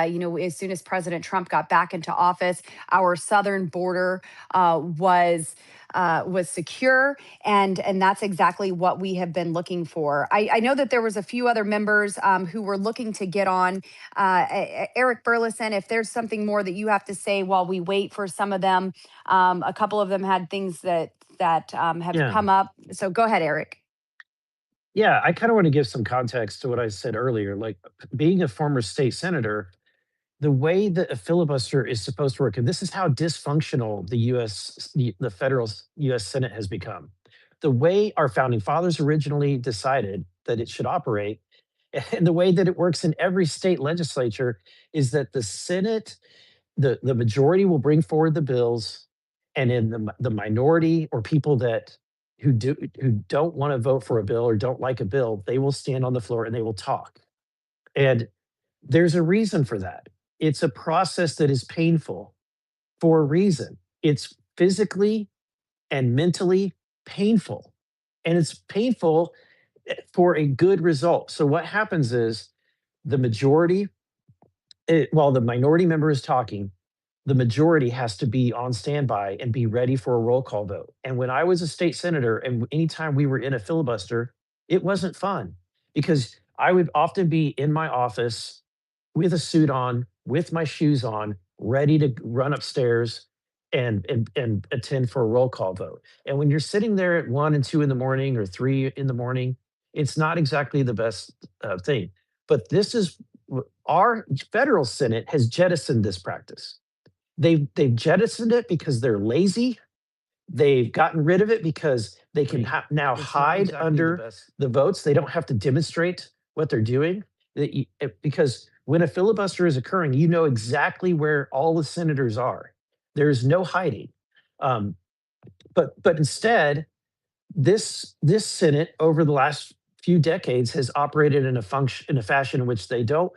as soon as President Trump got back into office, our southern border was secure, and that's exactly what we have been looking for. I know that there was a few other members who were looking to get on. Eric Burleson, if there's something more that you have to say while we wait for some of them, a couple of them had things that have Yeah. come up. So go ahead, Eric. Yeah, I kind of want to give some context to what I said earlier. Like being a former state senator, the way that a filibuster is supposed to work, and this is how dysfunctional the federal US Senate has become. The way our founding fathers originally decided that it should operate, and the way that it works in every state legislature is that the Senate, the majority will bring forward the bills, and in the minority or people that who don't want to vote for a bill or don't like a bill, they will stand on the floor and they will talk. And there's a reason for that. It's a process that is painful for a reason. It's physically and mentally painful. And it's painful for a good result. So what happens is the majority, while the minority member is talking, the majority has to be on standby and be ready for a roll call vote. And when I was a state senator, and anytime we were in a filibuster, it wasn't fun because I would often be in my office with a suit on, with my shoes on, ready to run upstairs and attend for a roll call vote. And when you're sitting there at 1 and 2 in the morning or 3 in the morning, it's not exactly the best thing. But this is our federal Senate has jettisoned this practice. They've jettisoned it because they're lazy. They've gotten rid of it because they can now It's not hide exactly the under best. the votes. They don't have to demonstrate what they're doing. Because when a filibuster is occurring, you know exactly where all the senators are. There's no hiding. Um, but instead, this Senate over the last few decades has operated in a fashion in which they don't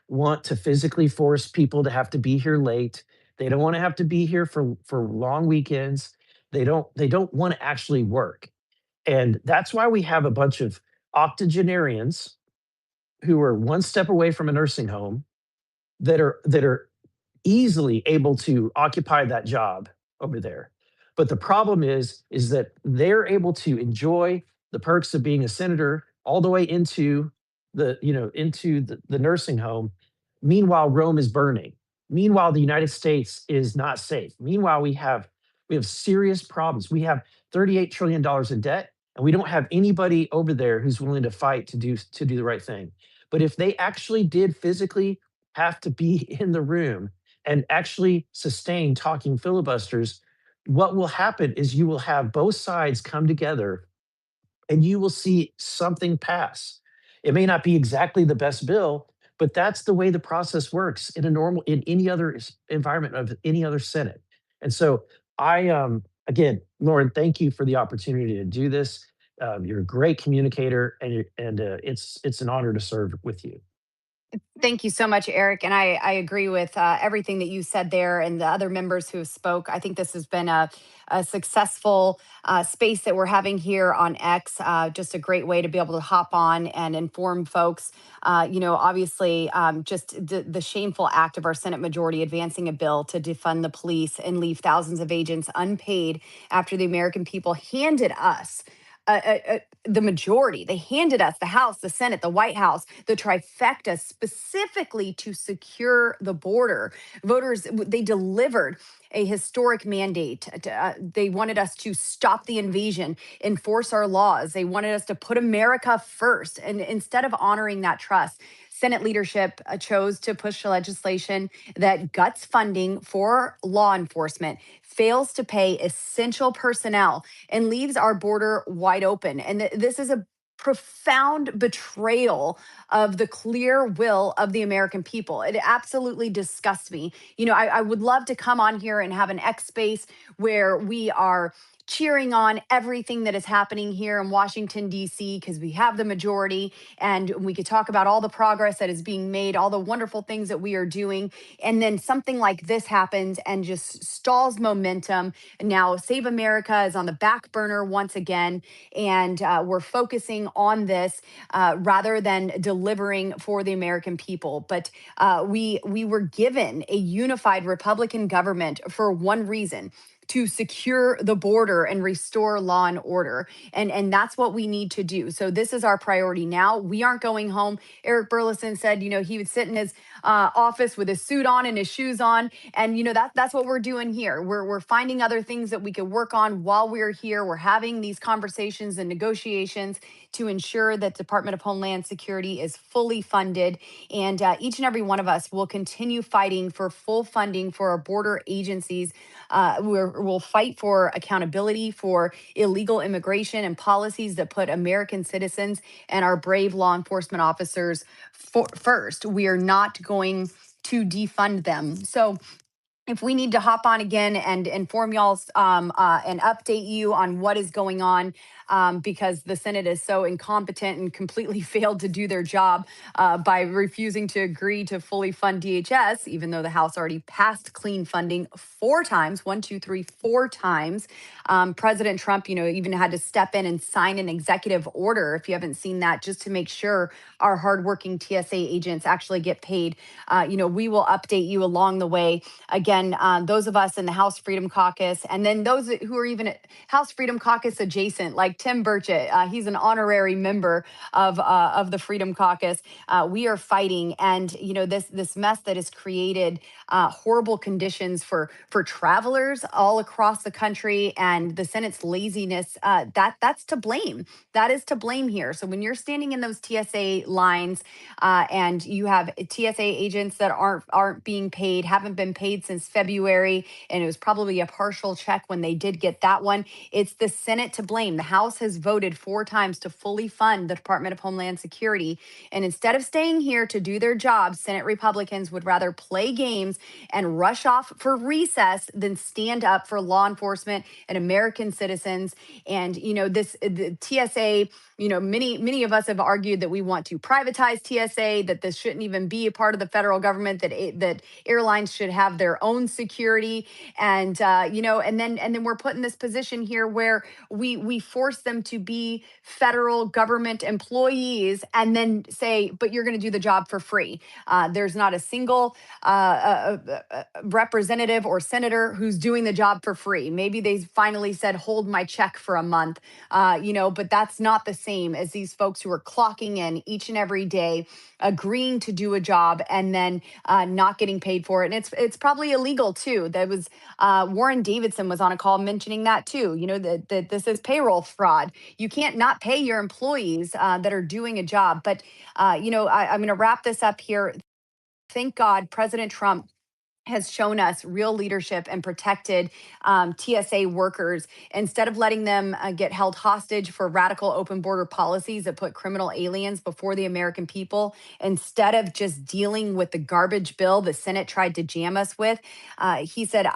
want to physically force people to have to be here late. They don't want to have to be here for long weekends. They don't want to actually work. And that's why we have a bunch of octogenarians who are one step away from a nursing home that are easily able to occupy that job over there. But the problem is that they're able to enjoy the perks of being a senator all the way into the nursing home. Meanwhile, Rome is burning. Meanwhile, the United States is not safe. Meanwhile, we have serious problems. We have $38 trillion in debt, and we don't have anybody over there who's willing to fight to do the right thing. But if they actually did physically have to be in the room and actually sustain talking filibusters, what will happen is you will have both sides come together and you will see something pass. It may not be exactly the best bill, but that's the way the process works in any other environment of any other Senate. And so again, Lauren, thank you for the opportunity to do this. You're a great communicator, and it's an honor to serve with you. Thank you so much, Eric. And I agree with everything that you said there and the other members who spoke. I think this has been a successful space that we're having here on X. Just a great way to be able to hop on and inform folks. Obviously, just the shameful act of our Senate majority advancing a bill to defund the police and leave thousands of agents unpaid after the American people handed us the majority. They handed us the House, the Senate, the White House, the trifecta specifically to secure the border. Voters, they delivered a historic mandate. They wanted us to stop the invasion, enforce our laws. They wanted us to put America first. And instead of honoring that trust, Senate leadership chose to push legislation that guts funding for law enforcement, fails to pay essential personnel, and leaves our border wide open. And this is a profound betrayal of the clear will of the American people. It absolutely disgusts me. I would love to come on here and have an X space where we are cheering on everything that is happening here in Washington, D.C., because we have the majority and we could talk about all the progress that is being made, all the wonderful things that we are doing. And then something like this happens and just stalls momentum. Now, Save America is on the back burner once again. And we're focusing on this rather than delivering for the American people. But we were given a unified Republican government for one reason, to secure the border and restore law and order. And that's what we need to do. So this is our priority now. We aren't going home. Eric Burlison said, he would sit in his office with his suit on and his shoes on. And that's what we're doing here. We're finding other things that we could work on while we're here. We're having these conversations and negotiations to ensure that Department of Homeland Security is fully funded. And each and every one of us will continue fighting for full funding for our border agencies. We'll fight for accountability for illegal immigration and policies that put American citizens and our brave law enforcement officers first. We are not going to defund them. So if we need to hop on again and inform y'all and update you on what is going on, because the Senate is so incompetent and completely failed to do their job by refusing to agree to fully fund DHS, even though the House already passed clean funding four times, one, two, three, four times. President Trump, even had to step in and sign an executive order, if you haven't seen that, just to make sure our hardworking TSA agents actually get paid. We will update you along the way. Again, those of us in the House Freedom Caucus, and then those who are even House Freedom Caucus adjacent, like Tim Burchett, he's an honorary member of the Freedom Caucus. We are fighting, and this mess that has created horrible conditions for travelers all across the country, and the Senate's laziness. That's to blame. That is to blame here. So when you're standing in those TSA lines, and you have TSA agents that aren't being paid, haven't been paid since February, and it was probably a partial check when they did get that one. It's the Senate to blame. The House has voted four times to fully fund the Department of Homeland Security, and instead of staying here to do their job, Senate Republicans would rather play games and rush off for recess than stand up for law enforcement and American citizens. And the TSA, many of us have argued that we want to privatize TSA, that this shouldn't even be a part of the federal government, that airlines should have their own security. And and then we're put in this position here where we force them to be federal government employees and then say, but you're going to do the job for free. There's not a single representative or senator who's doing the job for free. Maybe they finally said, hold my check for a month, but that's not the same as these folks who are clocking in each and every day, agreeing to do a job and then not getting paid for it. And it's probably illegal too. That was Warren Davidson was on a call mentioning that too. That this is payroll fraud. You can't not pay your employees that are doing a job. But I'm going to wrap this up here. Thank God President Trump has shown us real leadership and protected TSA workers instead of letting them get held hostage for radical open border policies that put criminal aliens before the American people. Instead of just dealing with the garbage bill the Senate tried to jam us with, he said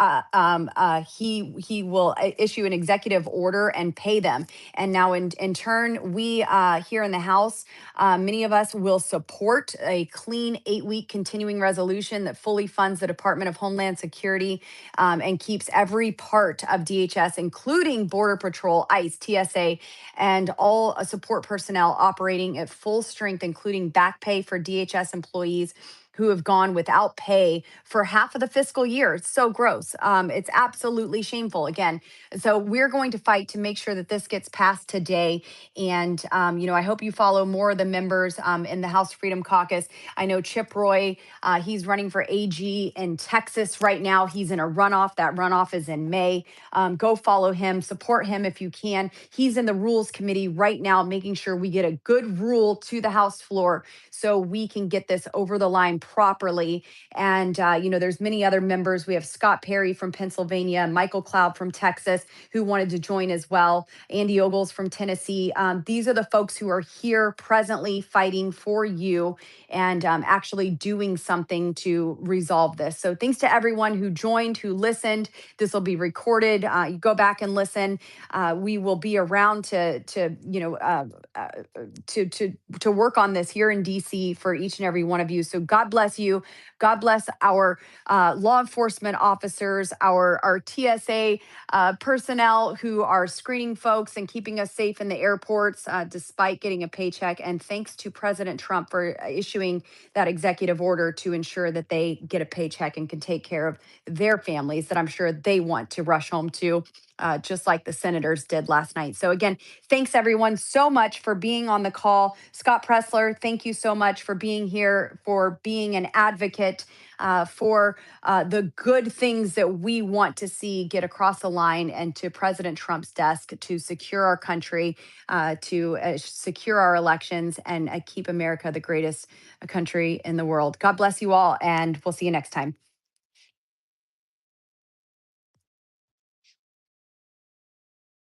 he will issue an executive order and pay them. And now, in turn, we here in the House, many of us will support a clean 8-week continuing resolution that fully funds the Department of Homeland Security and keeps every part of DHS, including Border Patrol, ICE, TSA, and all support personnel operating at full strength, including back pay for DHS employees who have gone without pay for half of the fiscal year. It's so gross. It's absolutely shameful. Again, so we're going to fight to make sure that this gets passed today. And I hope you follow more of the members in the House Freedom Caucus. I know Chip Roy, he's running for AG in Texas right now. He's in a runoff. That runoff is in May. Go follow him, support him if you can. He's in the Rules Committee right now, making sure we get a good rule to the House floor so we can get this over the line properly. And there's many other members. We have Scott Perry from Pennsylvania, Michael Cloud from Texas, who wanted to join as well. Andy Ogles from Tennessee. These are the folks who are here presently fighting for you and actually doing something to resolve this. So thanks to everyone who joined, who listened. This will be recorded. You go back and listen. We will be around uh, to work on this here in DC for each and every one of you. So God bless you. God bless our law enforcement officers, our TSA personnel who are screening folks and keeping us safe in the airports despite getting a paycheck. And thanks to President Trump for issuing that executive order to ensure that they get a paycheck and can take care of their families that I'm sure they want to rush home to, just like the senators did last night. So, again, thanks everyone so much for being on the call. Scott Pressler, thank you so much for being here, for being an advocate for the good things that we want to see get across the line and to President Trump's desk to secure our country, to secure our elections, and keep America the greatest country in the world. God bless you all, and we'll see you next time.